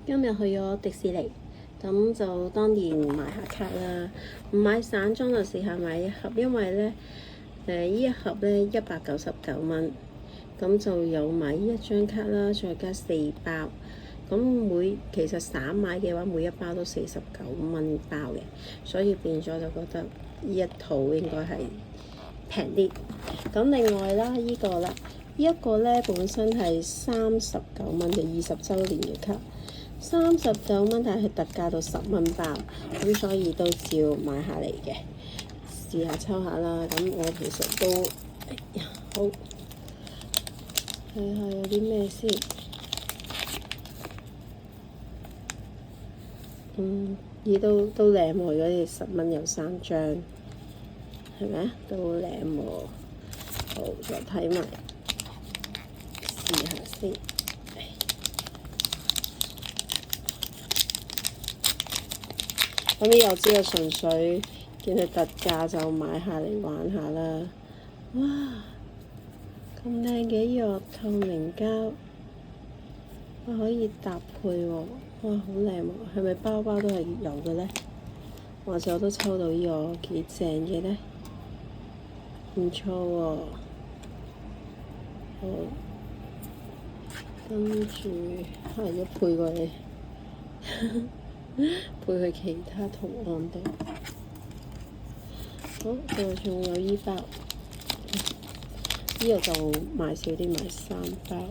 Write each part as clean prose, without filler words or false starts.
今日去咗迪士尼，咁就當然買下卡啦。唔買散裝就試下買一盒，因為咧呢一盒咧199蚊，咁就有買一張卡啦，再加4包。咁其實散買嘅話，每一包都49蚊包嘅，所以變咗就覺得呢一套應該係平啲。咁另外啦，呢個咧本身係39蚊嘅20週年嘅卡，39蚊，但係特價到10蚊包，咁所以都照買下嚟嘅，試下抽下啦。咁我其實都好睇下有啲咩先。都靚喎，如果你10蚊有3張，係咪啊？都靚喎。好，再睇埋，試下先。咁呢我知道純粹見佢特價就買下嚟玩下啦。哇！咁靚嘅呢個透明膠，可以搭配喎。哇，好靚喎！係咪包包都係有嘅咧？或者我都抽到呢個幾正嘅咧，唔錯喎。好，跟住係要配過嚟，配佢其他圖案度。好，仲有依包，呢個就買少啲，買3包。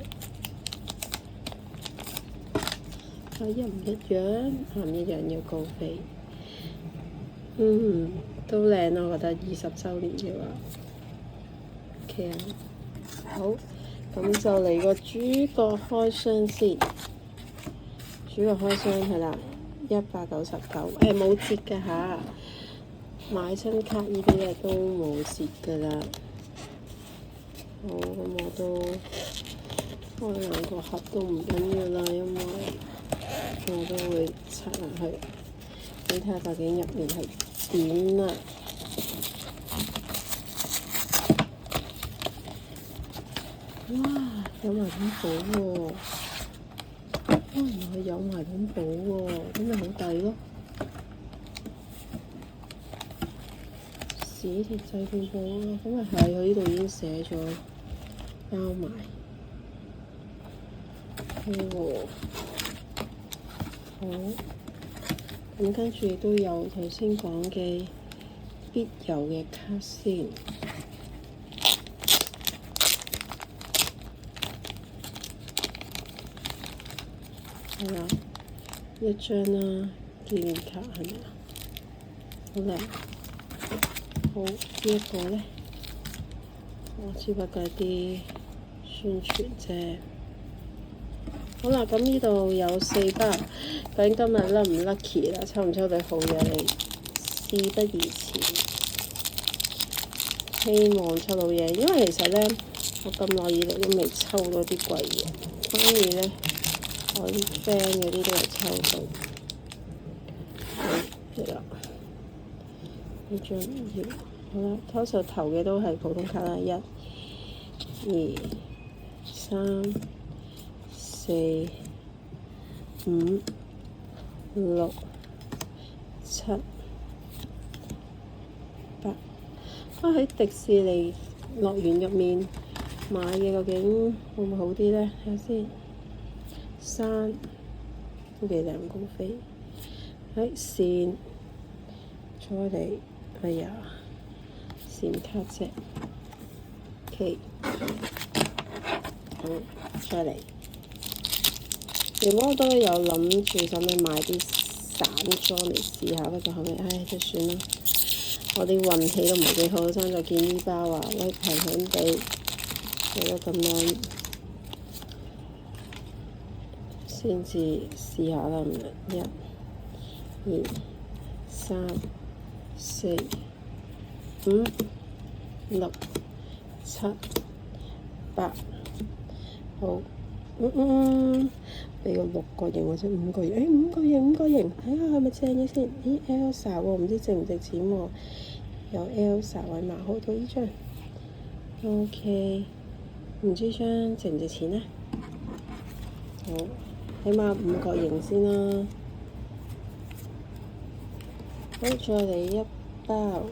一唔一樣？唔一樣要高飛。都靚咯，我覺得20週年嘅話。OK 啊，好，咁就嚟個主角開箱先。主角開箱係啦，199，冇折㗎吓。買親卡呢啲嘢都冇折㗎啦。好，咁我都開兩個盒都唔緊要啦，因為我都會拆落去，你睇下究竟入面係點啦。哇！有埋本簿喎，原來佢有埋本簿喎，咁咪好抵咯。史鐵製本簿啊，咁咪係佢呢度已經寫咗包埋。好，咁跟住亦都有頭先講嘅必有嘅卡先，係啦，一張啦，紀念卡係咪啊？好靚，好呢一個咧，我只不過係啲宣傳啫。好啦，咁呢度有4包，究竟今日甩唔 lucky 啦？抽唔抽到好嘢嚟？事不宜遲，希望抽到嘢。因為其實咧，我咁耐以嚟都未抽到啲貴嘢，反而咧我啲 friend 嗰啲都係抽到。係啦，呢張要好啦，拖手頭嘅都係普通卡啦，1、2、3、4、5、6、7、8。喺迪士尼樂園入面買嘅究竟會唔會好啲咧？睇下先。山都幾靚，高飛。線再嚟，哎呀，線卡啫。OK， 好，再嚟。原本我都有諗住想買啲散裝嚟試下，不過後尾就算啦。我啲運氣都唔係幾好，爭在見呢包啊，喂，平平地，有得咁樣先至試下啦。1、2、3、4、5、6、7、8，好。俾個6個型或者5個型，5個型，睇下係咪正嘅先。咦 Elsa 喎，唔知值唔值錢喎？有 Elsa 位碼，好到呢張 OK， 唔知張值唔值錢咧？好，起碼五角形先啦。好，再嚟一包，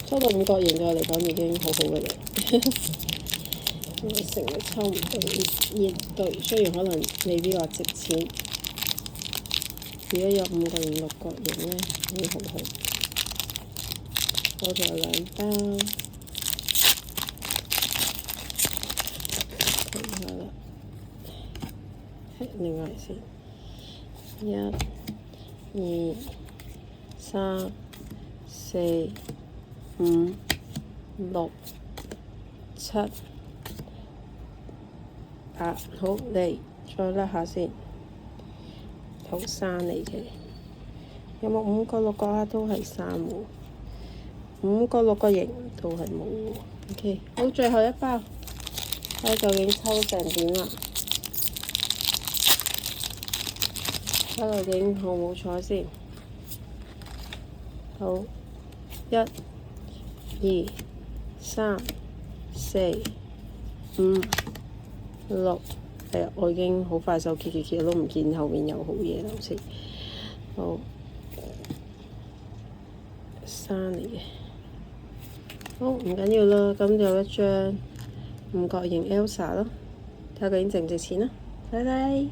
抽到五角形對我嚟講已經好好嘅啦。我成日抽唔到呢對，雖然可能未必話值錢，如果有五角形、六角形咧，已經好好。我仲有兩包，停下啦，另外先，一、二、三、四、五、六、七、8，好嚟，再甩下先，好3嚟嘅，有冇5個6個啊？都係3喎，5個6個形都係冇喎。OK， 好，最後一包，睇下究竟抽成點啦？睇究竟好冇彩先。好，1、2、3、4、5、6，我已經好快手揭都唔見後面有好嘢啦，好似好3嚟嘅，好唔緊要啦，咁就一張五角形 Elsa 咯，睇下究竟值唔值錢啦，拜拜。